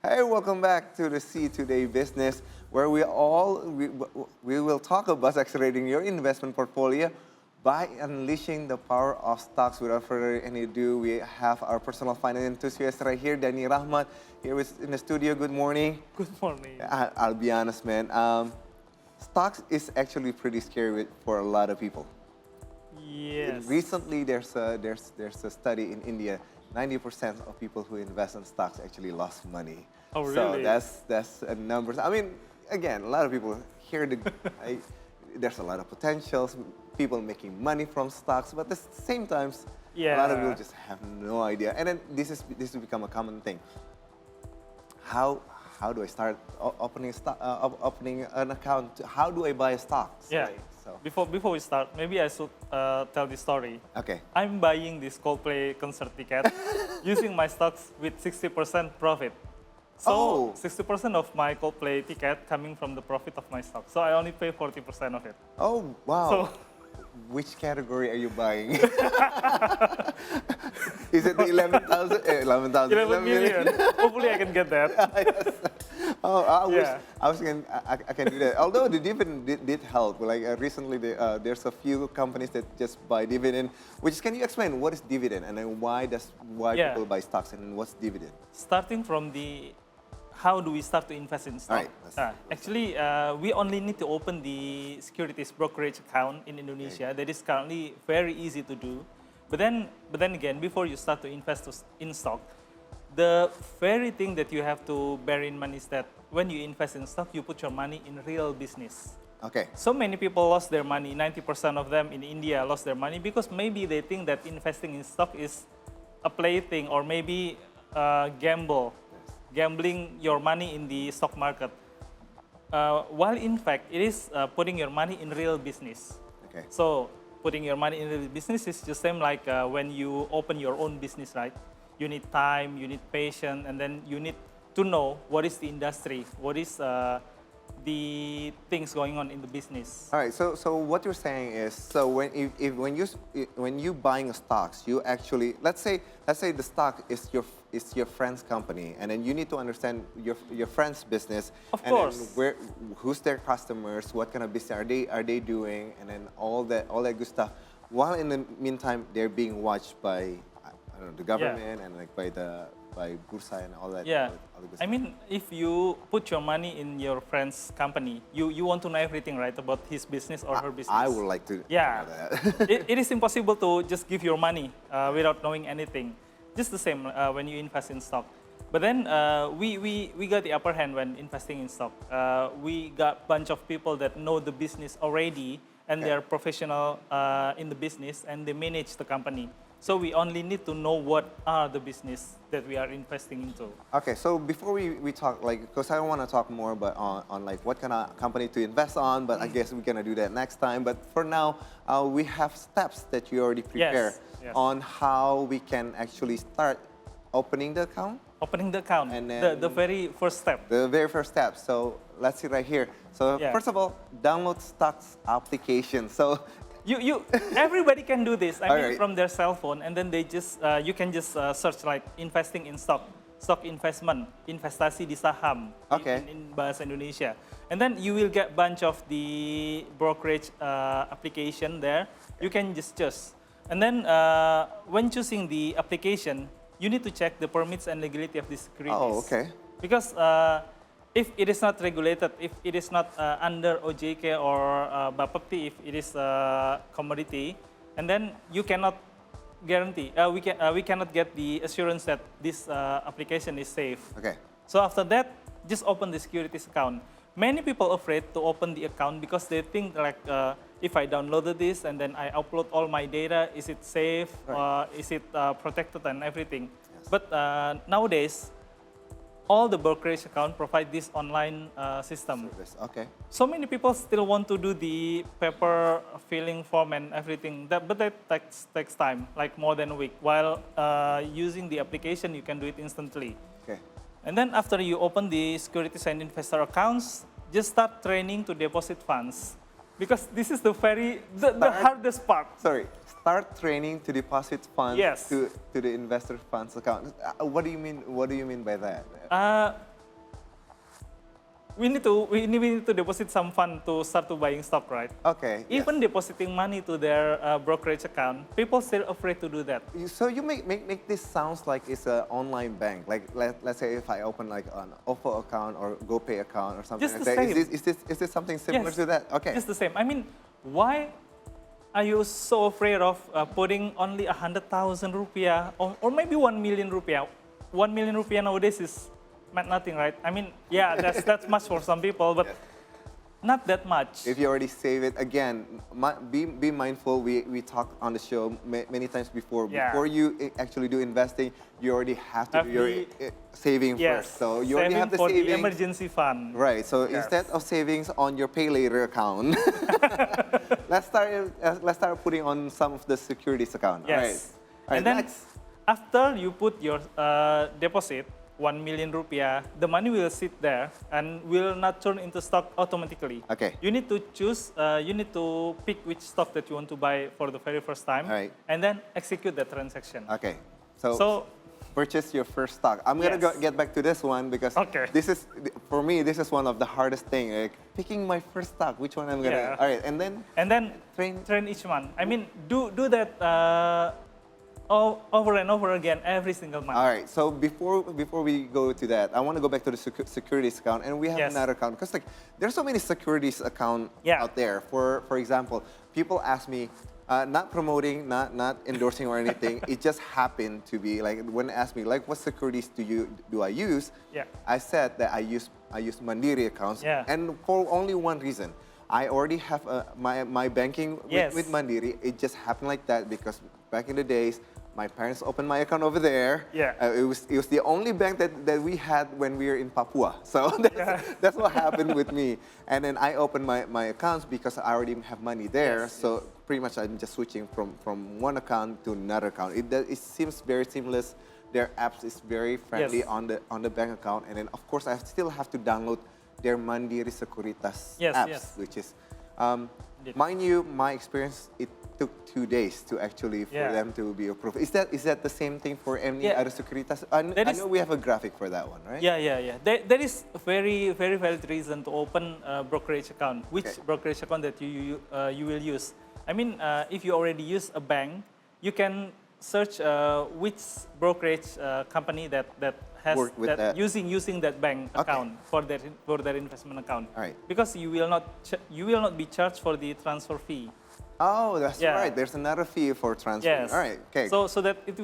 Hey, welcome back to the See Today Business, where we will talk about accelerating your investment portfolio by unleashing the power of stocks. Without further ado, we have our personal finance enthusiast right here, Dani Rachmat, here in the studio. Good morning. Good morning. I'll be honest, man. Stocks is actually pretty scary for a lot of people. Yes. Recently, there's a study in India. 90% of people who invest in stocks actually lost money. Oh, So really? that's a numbers. I mean, again, a lot of people hear there's a lot of potentials, people making money from stocks, but at the same times, a lot of people just have no idea. And then this has become a common thing. How do I start opening an account? How do I buy stocks? Yeah. Right? So, Before we start, maybe I should tell the story. okay. I'm buying this Coldplay concert ticket using my stocks with 60% profit. So 60% of my Coldplay ticket coming from the profit of my stock. So I only pay 40% of it. Oh, wow. So, which category are you buying? Is it the 11,000? 11,000. 11 million. Hopefully I can get that. Yes. Oh, I wish Yeah. I can do that. Although the dividend did help. Like recently, there's a few companies that just buy dividend. Can you explain what is dividend and then why Yeah. people buy stocks and then what's dividend? Starting from how do we start to invest in stock? Right. Actually, we only need to open the securities brokerage account in Indonesia. Okay. That is currently very easy to do. But then again, before you start to invest in stock, the very thing that you have to bear in mind is that when you invest in stock, you put your money in real business. Okay. So many people lost their money. 90% of them in India lost their money because maybe they think that investing in stock is a plaything or maybe gambling your money in the stock market. While in fact, it is putting your money in real business. Okay. So putting your money in real business is the same like when you open your own business, right? You need time, you need patience, and then you need to know what is the industry, what is the things going on in the business. All right. So what you're saying is, so when you buying a stocks, you actually let's say the stock is your friend's company, and then you need to understand your friend's business. Of and course. Then who's their customers, what kind of business are they doing, and then all that good stuff. While in the meantime, they're being watched by I don't know, the government and like by Bursa and all that. Yeah, all the good I stuff. mean, if you put your money in your friend's company, you want to know everything, right, about his business or her business. I would like to Yeah, know that. it is impossible to just give your money without knowing anything. Just the same when you invest in stock. But then we got the upper hand when investing in stock. We got a bunch of people that know the business already and Okay. they're professional in the business and they manage the company. So we only need to know what are the business that we are investing into. Okay, so before we talk, like, because I want to talk more about on like what kind of company to invest on, but I guess we're gonna do that next time. But for now, we have steps that you already prepare yes. on how we can actually start opening the account. Opening the account, And then- the very first step. The very first step. So let's see right here. So Yeah. first of all, download stocks application. So Everybody can do this. I mean, Alright. from their cell phone, and then they just you can just search like investing in stock investment, investasi di saham Okay. in bahasa Indonesia, and then you will get bunch of the brokerage application there. You can just choose, and then when choosing the application, you need to check the permits and legality of the securities. Oh, okay. Because if it is not regulated, if it is not under OJK or Bapepti, if it is a commodity, and then you cannot guarantee, we cannot get the assurance that this application is safe. Okay. So after that, just open the securities account. Many people afraid to open the account because they think like, if I downloaded this and then I upload all my data, is it safe? Right. Is it protected and everything? Yes. But nowadays, all the brokerage account provide this online system. Service. Okay. So many people still want to do the paper filling form and everything, but that takes time, like more than a week. While using the application, you can do it instantly. Okay. And then after you open the securities and investor accounts, just start training to deposit funds. Because this is the hardest part. Sorry, start training to deposit funds Yes. to the investor funds account. What do you mean? What do you mean by that? we need to deposit some fund to start to buying stock, right? Okay. Even depositing money to their brokerage account, people still afraid to do that. So you make this sounds like it's an online bank. Like let's say if I open like an OFO account or GoPay account or something Just like the that. same. Is this something similar to that? Okay. Just the same. I mean, why are you so afraid of putting only 100,000 rupiah or maybe 1 million rupiah? 1 million rupiah nowadays is nothing, right? I mean, yeah, that's much for some people, but not that much. If you already save it, again, be mindful. We talked on the show many times before. Yeah. Before you actually do investing, you already have to do your saving first. So you already have the for savings. the emergency fund. Right. So instead of savings on your pay later account, let's start putting on some of the securities account. Yes. All right. And then after you put your deposit, 1 million rupiah, the money will sit there and will not turn into stock automatically. Okay. You need to choose, you need to pick which stock that you want to buy for the very first time, Right. and then execute the transaction. Okay. So purchase your first stock. I'm gonna get back to this one because this is, for me, this is one of the hardest thing. Like picking my first stock, which one I'm gonna. All right, and then train each month. I mean, do that. Over and over again every single month. All right. So before we go to that, I want to go back to the securities account, and we have another account because like there's so many securities account out there. For example, people ask me, not promoting, not endorsing or anything. It just happened to be like when they ask me like what securities do I use? Yeah. I said that I use Mandiri accounts, and for only one reason. I already have my banking with Mandiri. It just happened like that because back in the days, my parents opened my account over there. Yeah. It was the only bank that we had when we were in Papua. So that's what happened with me. And then I opened my accounts because I already have money there. So pretty much I'm just switching from one account to another account. It seems very seamless. Their apps is very friendly on the bank account. And then of course I still have to download their Mandiri Sekuritas apps, which is, mind you, my experience, it took 2 days to actually for them to be approved. Is that the same thing for any other Sekuritas? I know we have a graphic for that one, right? Yeah. There is a very valid reason to open a brokerage account. Which brokerage account that you will use? I mean, if you already use a bank, you can search which brokerage company that has using that bank account for their investment account. All right. Because you will not be charged for the transfer fee. Oh, that's right. There's another fee for transfer. Yes. All right. Okay. So that it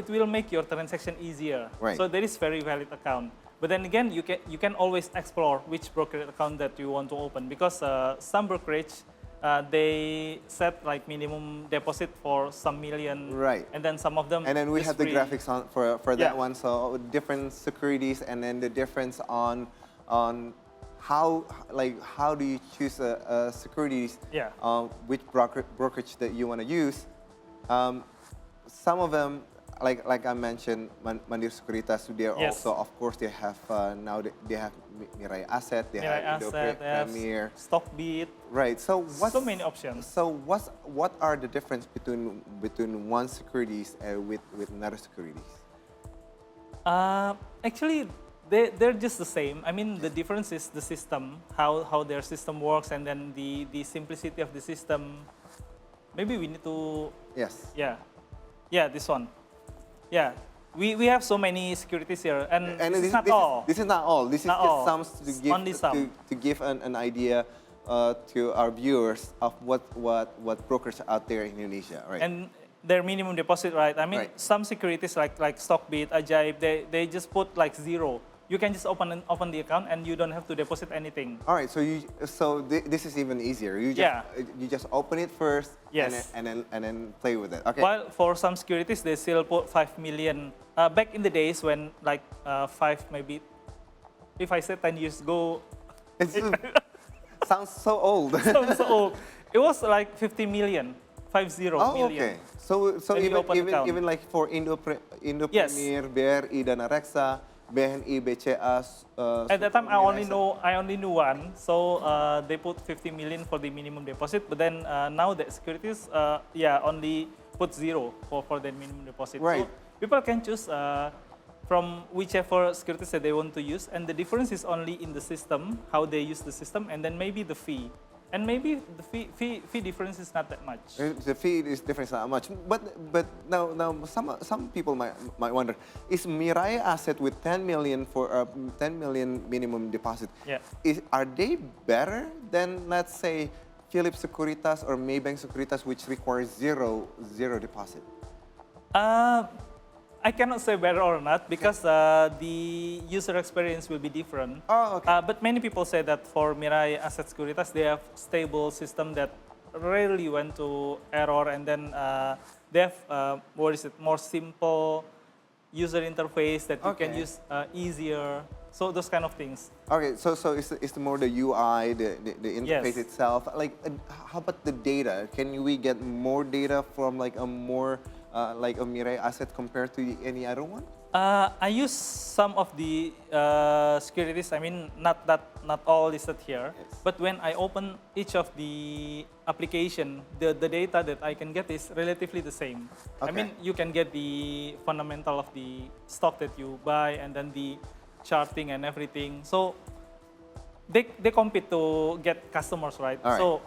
will make your transaction easier. Right. So that is very valid account. But then again, you can always explore which brokerage account that you want to open because some brokerage they set like minimum deposit for some million. Right. And then some of them. And then we have the free. graphics on for that one. So different securities, and then the difference on how do you choose a securities? Which brokerage that you want to use? Some of them, like I mentioned, Mandiri Sekuritas. They are also, of course, they have now they have Mirai Asset. They have Indo Premier, Stockbit. Right. So so many options. So what are the difference between one securities with another securities? Actually, they're just the same. I mean, the difference is the system, how their system works, and then the simplicity of the system. Maybe we need to. Yes. Yeah, this one. Yeah, we have so many securities here, and this is not all. This is not all. This is just some to give an idea to our viewers of what brokers out there in Indonesia, right? And their minimum deposit, right? I mean, some securities like Stockbit, Ajaib, they just put like 0. You can just open the account and you don't have to deposit anything. All right, so this is even easier. You just open it first, and then play with it. Okay. While for some securities they still put 5 million. Back in the days when like 5 maybe, if I said 10 years ago, sounds so old. Sounds so old. It was like 50 million. 50 million. Okay. So even like for Indo Premier, BRI, Dana Reksa, BNI, BCA. At that time, I only knew one. So they put 50 million for the minimum deposit. But then now the securities, only put 0 for the minimum deposit. Right. So people can choose from whichever securities that they want to use, and the difference is only in the system, how they use the system, and then maybe the fee. And maybe the fee difference is not that much. The fee is different not much, but now some people might wonder: is Mirai asset with 10 million for 10 million minimum deposit? Yeah. Are they better than, let's say, Philip Securitas or Maybank Securitas, which requires zero deposit? I cannot say better or not because the user experience will be different. Oh, okay. But many people say that for Mirai Asset Securitas, they have stable system that rarely went to error, and then they have more simple user interface that you can use easier. So those kind of things. Okay, so it's more the UI, the interface itself. Like, how about the data? Can we get more data from like a more like a Mirai asset compared to any other one? I use some of the securities. I mean, not all listed here. Yes. But when I open each of the application, the data that I can get is relatively the same. Okay. I mean, you can get the fundamental of the stock that you buy, and then the charting and everything. So they compete to get customers, right? All right. So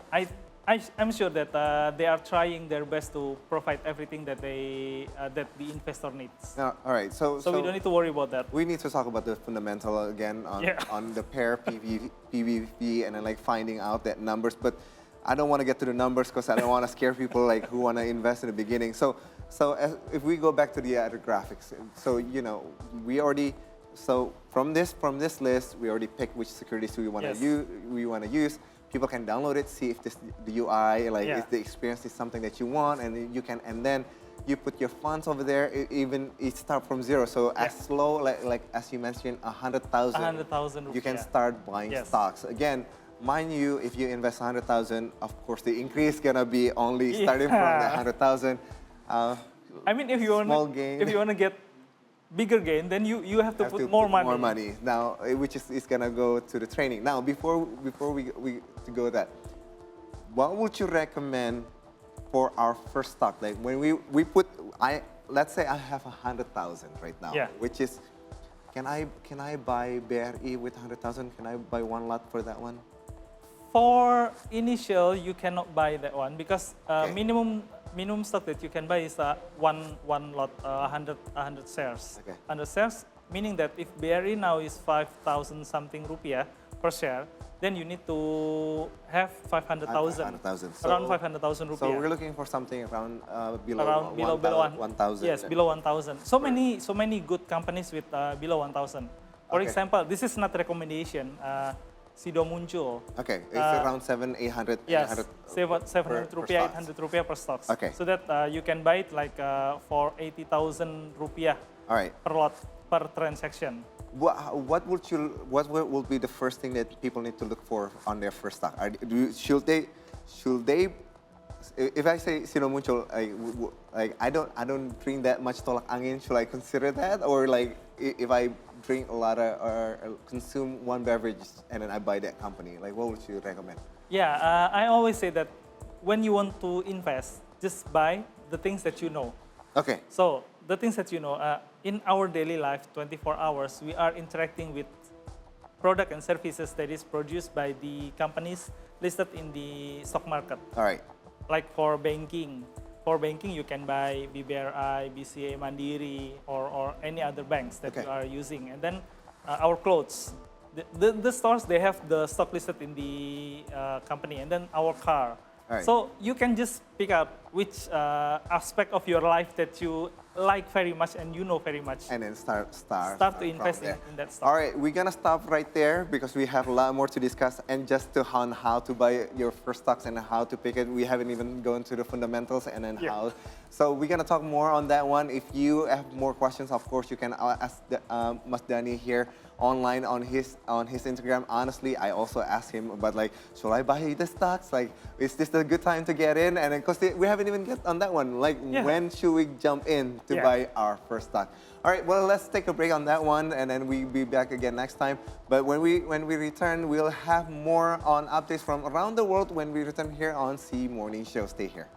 I'm sure that they are trying their best to provide everything that that the investor needs. All right. So we don't need to worry about that. We need to talk about the fundamental again on the pair PVP and then like finding out that numbers. But I don't want to get to the numbers because I don't want to scare people like who want to invest in the beginning. So if we go back to the other graphics, so we already. So from this list, we already picked which securities we want to use. People can download it, see if the UI, like if the experience is something that you want, and then you put your funds over there. It start from zero. So as low like as you mentioned, 100,000. 100,000. You can start buying stocks again. Mind you, if you invest 100,000, of course the increase gonna be only starting from the 100,000. I mean, if you want to get bigger gain, then you have to put more money. More money now, which is gonna go to the training. Now, before we to go that, what would you recommend for our first stock? Like when we put, let's say I have 100,000 right now, which is, can I buy BRI with 100,000? Can I buy one lot for that one? For initial, you cannot buy that one because minimum stock that you can buy is one lot, 100 shares. Okay. 100 shares, meaning that if BRI now is 5,000 something rupiah per share, then you need to have 500,000. Around 500,000 rupiah. So we're looking for something around below 1,000. Yes, below 1,000. So many good companies with below 1,000. For example, this is not recommendation. Sido muncul. Okay, it's around 800. Yes, 700 rupiah, 800 rupiah per stocks. Okay. So that you can buy it like for 80,000 rupiah per lot, per transaction. What will be the first thing that people need to look for on their first stock? Should they? If I say Sido muncul, I don't drink that much tolak angin. Should I consider that, or like if I drink a lot or consume one beverage and then I buy that company, like what would you recommend? Yeah, I always say that when you want to invest, just buy the things that you know. Okay. So the things that you know, in our daily life, 24 hours, we are interacting with product and services that is produced by the companies listed in the stock market. All right. Like for banking, you can buy BBRI, BCA, Mandiri, or any other banks that you are using. And then our clothes, the stores, they have the stock listed in the company. And then our car. Right. So you can just pick out which aspect of your life that you like very much and you know very much. And then start to invest in that stock. All right, we're gonna stop right there because we have a lot more to discuss, and just on how to buy your first stocks and how to pick it. We haven't even gone to the fundamentals and then how. So we're gonna talk more on that one. If you have more questions, of course, you can ask Mas Dani here online on his Instagram. Honestly, I also asked him about like, should I buy the stocks? Like, is this a good time to get in? And because we haven't even get on that one. Like, when should we jump in to buy our first stock? All right, well, let's take a break on that one, and then we'll be back again next time. But when we return, we'll have more on updates from around the world when we return here on C Morning Show. Stay here.